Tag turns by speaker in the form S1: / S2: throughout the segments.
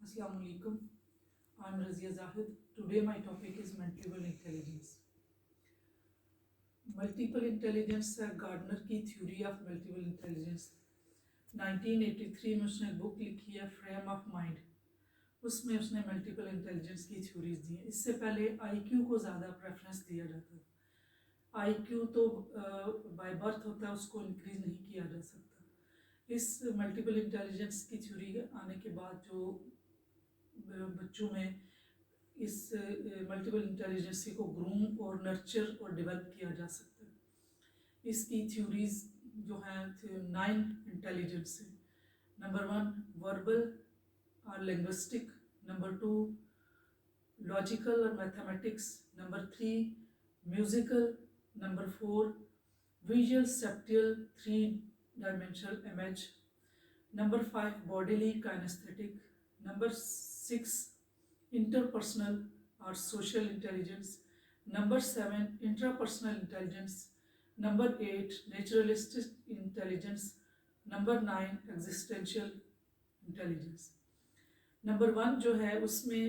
S1: Assalamu alaikum. I'm Razia Zahid. Today my topic is multiple intelligence. Multiple intelligence है gardener की theory of multiple intelligence. 1983 में उसने book लिखी है frame of mind. उसमें उसने मल्टीपल इंटेलिजेंस की थ्योरीज दी हैं। इससे पहले आईक्यू को ज़्यादा प्रेफरेंस दिया जाता था। आईक्यू तो बाय बर्थ होता है, उसको इंक्रीज नहीं किया जा सकता। इस मल्टीपल इंटेलिजेंस की थ्योरी आने के बाद जो बच्चों में इस मल्टीपल इंटेलिजेंसी को ग्रूम और नर्चर और डेवलप किया जा सकता है। इसकी थ्योरीज जो हैं 9 इंटेलिजेंस है। नंबर 1 वर्बल और लिंग्विस्टिक, नंबर 2 लॉजिकल और mathematics, number 3 musical, number 4 visual spatial 3 dimensional image, number 5 bodily kinesthetic, number 6 interpersonal or social intelligence, number 7 intrapersonal intelligence, number 8 naturalistic intelligence, number 9 existential intelligence। Number 1 जो है उसमें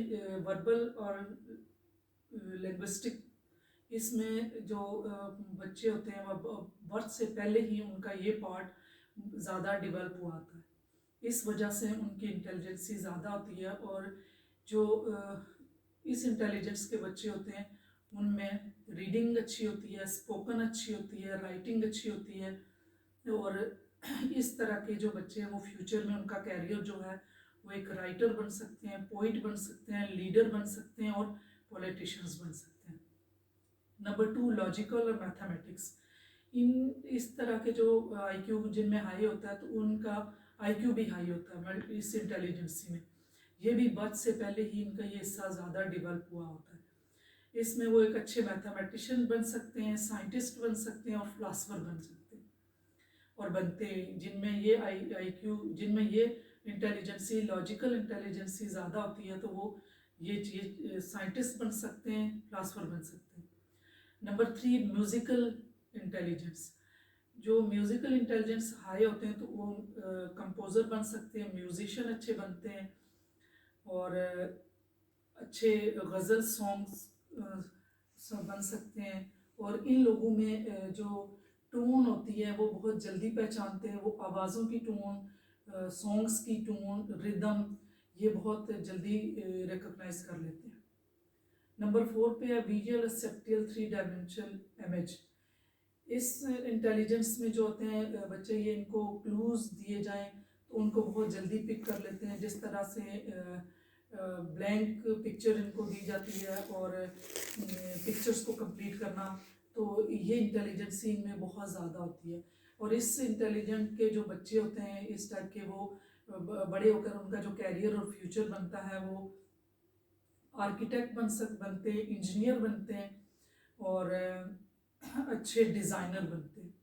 S1: verbal और linguistic, इसमें जो बच्चे होते हैं वो बर्थ से पहले ही उनका ये पार्ट ज़्यादा डेवलप हुआ आता है। इस वजह से उनकी इंटेलिजेंसी ज़्यादा होती है और जो इस इंटेलिजेंस के बच्चे होते हैं उनमें रीडिंग अच्छी होती है, स्पोकन अच्छी होती है, राइटिंग अच्छी होती है। और इस तरह के जो बच्चे हैं वो फ्यूचर में उनका कैरियर जो है वो एक राइटर बन सकते हैं, पोइट बन सकते हैं, लीडर बन सकते हैं और पॉलिटिशियंस बन सकते हैं। नंबर 2 लॉजिकल और मैथमेटिक्स। इस तरह के जो आईक्यू जिनमें हाई होता है तो उनका आईक्यू भी हाई होता है इस इंटेलिजेंसी में। ये भी बर्थ से पहले ही इनका ये हिस्सा ज़्यादा डेवलप हुआ होता है। इसमें वो एक अच्छे मैथमेटिशियन बन सकते हैं, साइंटिस्ट बन सकते हैं और फिलासफर बन सकते हैं और बनते हैं। जिनमें ये इंटेलिजेंसी लॉजिकल इंटेलिजेंसी ज़्यादा होती है तो वो ये साइंटिस्ट बन सकते हैं, फिलासफर बन सकते हैं। Number 3 musical intelligence. जो म्यूज़िकल इंटेलिजेंस हाई होते हैं तो वो कंपोज़र बन सकते हैं, म्यूजिशियन अच्छे बनते हैं और अच्छे गज़ल सॉन्ग्स बन सकते हैं। और इन लोगों में जो टोन होती है वो बहुत जल्दी पहचानते हैं, वो आवाज़ों की टोन, सॉन्ग्स की टोन, रिदम ये बहुत जल्दी रिकॉग्नाइज कर लेते हैं। नंबर 4 पे है विजुअल सेप्टियल 3 डायमेंशनल इमेज। इस इंटेलिजेंस में जो होते हैं बच्चे, ये इनको क्लूज दिए जाएं तो उनको बहुत जल्दी पिक कर लेते हैं। जिस तरह से ब्लैंक पिक्चर इनको दी जाती है और पिक्चर्स को कंप्लीट करना, तो ये इंटेलिजेंसी इनमें बहुत ज़्यादा होती है। और इस इंटेलिजेंट के जो बच्चे होते हैं इस टाइप के, वो बड़े होकर उनका जो कैरियर और फ्यूचर बनता है वो आर्किटेक्ट बनते हैं, इंजीनियर बनते हैं और अच्छे डिज़ाइनर बनते हैं।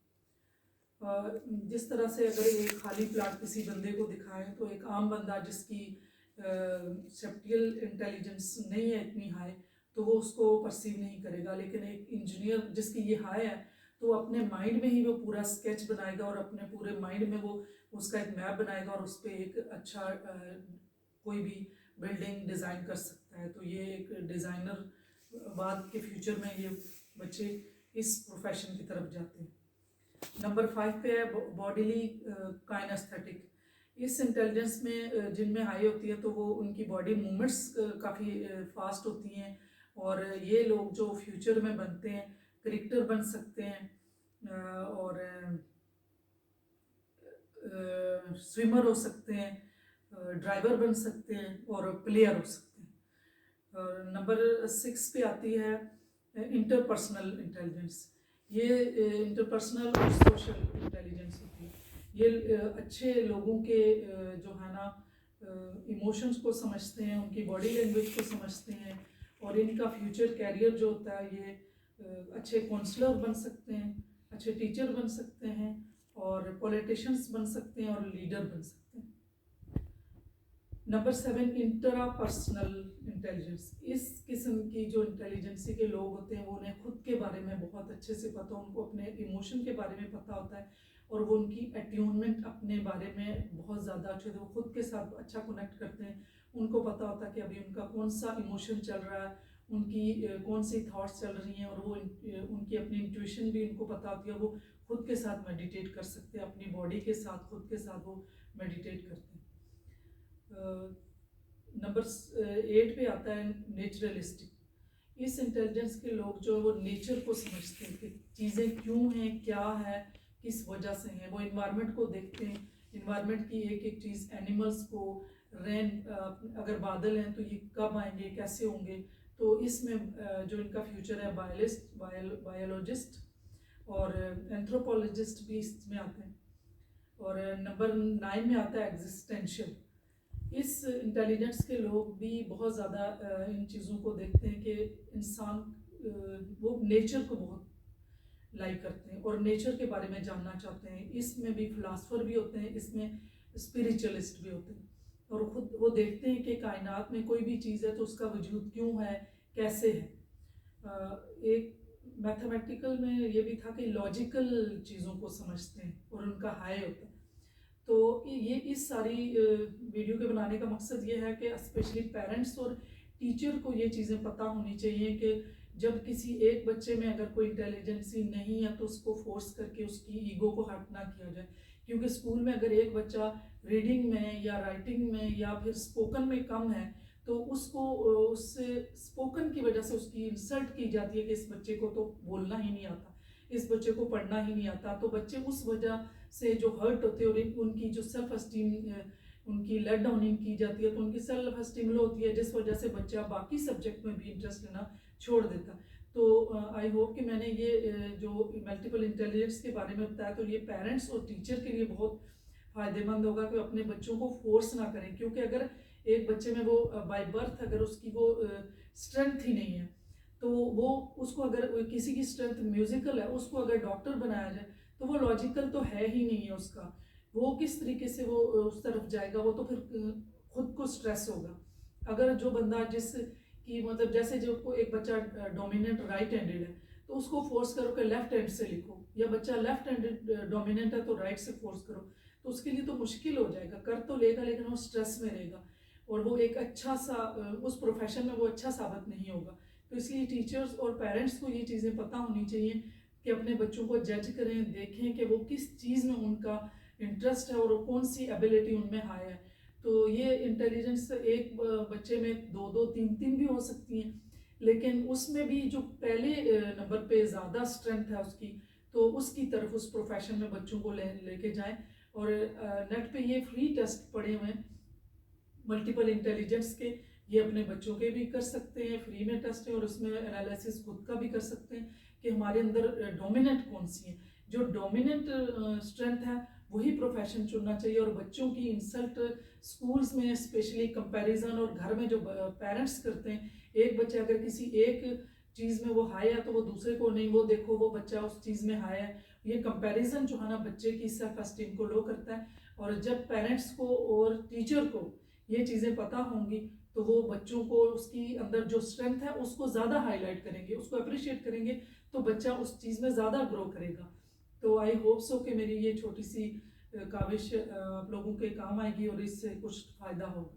S1: जिस तरह से अगर एक खाली प्लाट किसी बंदे को दिखाएं तो एक आम बंदा जिसकी सेप्टियल इंटेलिजेंस नहीं है इतनी हाई तो वो उसको परसीव नहीं करेगा, लेकिन एक इंजीनियर जिसकी ये हाई है तो वो अपने माइंड में ही वो पूरा स्केच बनाएगा और अपने पूरे माइंड में वो उसका एक मैप बनाएगा और उस पर एक अच्छा कोई भी बिल्डिंग डिज़ाइन कर सकता है। तो ये एक डिज़ाइनर बाद के फ्यूचर में ये बच्चे इस प्रोफेशन की तरफ जाते हैं। नंबर 5 पे है बॉडीली काइनेस्थेटिक। इस इंटेलिजेंस में जिनमें हाई होती है तो वो उनकी बॉडी मूवमेंट्स काफ़ी फास्ट होती हैं और ये लोग जो फ्यूचर में बनते हैं क्रिकेटर बन सकते हैं और स्विमर हो सकते हैं, ड्राइवर बन सकते हैं और प्लेयर हो सकते हैं। नंबर 6 पे आती है इंटरपर्सनल इंटेलिजेंस। ये इंटरपर्सनल और सोशल इंटेलिजेंस होती है। ये अच्छे लोगों के जो है ना इमोशंस को समझते हैं, उनकी बॉडी लैंग्वेज को समझते हैं और इनका फ्यूचर कैरियर जो होता है ये अच्छे काउंसलर बन सकते हैं, अच्छे टीचर बन सकते हैं और पॉलिटिशियंस बन सकते हैं और लीडर बन सकते हैं। Number 7 interpersonal intelligence. इस किस्म की जो इंटेलिजेंसी के लोग होते हैं वो उन्हें खुद के बारे में बहुत अच्छे से पता, उनको अपने इमोशन के बारे में पता होता है और वो उनकी अट्यूनमेंट अपने बारे में बहुत ज़्यादा अच्छे, वो खुद के साथ अच्छा कनेक्ट करते हैं, उनको पता होता है कि अभी उनका कौन सा इमोशन चल रहा है, उनकी कौन सी थॉट्स चल रही हैं, और वो उनकी अपनी इंट्यूशन भी उनको पता होती है। वो खुद के साथ मेडिटेट कर सकते हैं, अपनी बॉडी के साथ खुद के साथ वो मेडिटेट करते हैं। नंबर 8 पे आता है नेचुरलिस्टिक। इस इंटेलिजेंस के लोग जो है वो नेचर को समझते हैं कि चीज़ें क्यों हैं, क्या है, किस वजह से हैं। वो इन्वायरमेंट को देखते हैं, इन्वायरमेंट की एक एक चीज़, एनिमल्स को, रेन, अगर बादल हैं तो ये कब आएंगे, कैसे होंगे। तो इसमें जो इनका फ्यूचर है, बायोलॉजिस्ट और एंथ्रोपोलॉजिस्ट भी इसमें आते हैं। और नंबर 9 में आता है एग्जिस्टेंशियल। इस इंटेलिजेंस के लोग भी बहुत ज़्यादा इन चीज़ों को देखते हैं कि इंसान वो नेचर को बहुत लाइक करते हैं और नेचर के बारे में जानना चाहते हैं। इसमें भी फिलासफर भी होते हैं, इसमें स्पिरिचुअलिस्ट भी होते हैं, और खुद वो देखते हैं कि कायनात में कोई भी चीज़ है तो उसका वजूद क्यों है, कैसे है। एक मैथमेटिकल में ये भी था कि लॉजिकल चीज़ों को समझते हैं और उनका हाई होता है। तो ये इस सारी वीडियो के बनाने का मकसद ये है कि स्पेशली पेरेंट्स और टीचर को ये चीज़ें पता होनी चाहिए कि जब किसी एक बच्चे में अगर कोई इंटेलिजेंसी नहीं है तो उसको फोर्स करके उसकी ईगो को हर्ट ना किया जाए। क्योंकि स्कूल में अगर एक बच्चा रीडिंग में या राइटिंग में या फिर स्पोकन में कम है तो उसको उससे स्पोकन की वजह से उसकी इंसल्ट की जाती है कि इस बच्चे को तो बोलना ही नहीं आता, इस बच्चे को पढ़ना ही नहीं आता। तो बच्चे उस वजह से जो हर्ट होते हैं और उनकी जो सेल्फ एस्टीम, उनकी लेट डाउनिंग की जाती है, तो उनकी सेल्फ एस्टीम लो होती है, जिस वजह से बच्चा बाकी सब्जेक्ट में भी इंटरेस्ट लेना छोड़ देता। तो आई होप कि मैंने ये जो मल्टीपल इंटेलिजेंस के बारे में बताया तो ये पेरेंट्स और टीचर के लिए बहुत फ़ायदेमंद होगा कि अपने बच्चों को फोर्स ना करें। क्योंकि अगर एक बच्चे में वो बाय बर्थ अगर उसकी वो स्ट्रेंथ ही नहीं है तो वो उसको अगर किसी की स्ट्रेंथ म्यूजिकल है, उसको अगर डॉक्टर बनाया जाए तो वो लॉजिकल तो है ही नहीं है उसका, वो किस तरीके से वो उस तरफ जाएगा। वो तो फिर खुद को स्ट्रेस होगा। अगर जो बंदा जिस कि मतलब जैसे जो को एक बच्चा डोमिनेंट राइट हैंडेड है तो उसको फोर्स करो कि लेफ्ट हैंड से लिखो, या बच्चा लेफ्ट हैंडेड डोमिनेंट है तो राइट से फोर्स करो, तो उसके लिए तो मुश्किल हो जाएगा। कर तो लेगा लेकिन वो स्ट्रेस में रहेगा और वो एक अच्छा सा उस प्रोफेशन में वो अच्छा साबित नहीं होगा। तो इसलिए टीचर्स और पेरेंट्स को ये चीज़ें पता होनी चाहिए कि अपने बच्चों को जज करें, देखें कि वो किस चीज़ में उनका इंटरेस्ट है और कौन सी एबिलिटी उनमें हाई है। तो ये इंटेलिजेंस एक बच्चे में 2-2, 3-3 भी हो सकती हैं, लेकिन उसमें भी जो पहले नंबर पे ज़्यादा स्ट्रेंथ है उसकी, तो उसकी तरफ उस प्रोफेशन में बच्चों को लेके जाएं। और नेट पे ये फ्री टेस्ट पड़े हुए हैं मल्टीपल इंटेलिजेंस के, ये अपने बच्चों के भी कर सकते हैं, फ्री में टेस्ट है और उसमें एनालिसिस खुद का भी कर सकते हैं कि हमारे अंदर डोमिनेंट कौन सी है। जो डोमिनेंट स्ट्रेंथ है वही प्रोफेशन चुनना चाहिए। और बच्चों की इंसल्ट स्कूल्स में स्पेशली कंपैरिजन, और घर में जो पेरेंट्स करते हैं, एक बच्चा अगर किसी एक चीज़ में वो हाई है तो वो दूसरे को नहीं, वो देखो वो बच्चा उस चीज़ में हाई है। ये कंपैरिजन जो है ना बच्चे की सेल्फ एस्टीम को लो करता है। और जब पेरेंट्स को और टीचर को ये चीज़ें पता होंगी तो वो बच्चों को उसकी अंदर जो स्ट्रेंथ है उसको ज़्यादा हाईलाइट करेंगे, उसको अप्रिशिएट करेंगे, तो बच्चा उस चीज़ में ज़्यादा ग्रो करेगा। तो आई होप सो कि मेरी ये छोटी सी काविश आप लोगों के काम आएगी और इससे कुछ फ़ायदा होगा।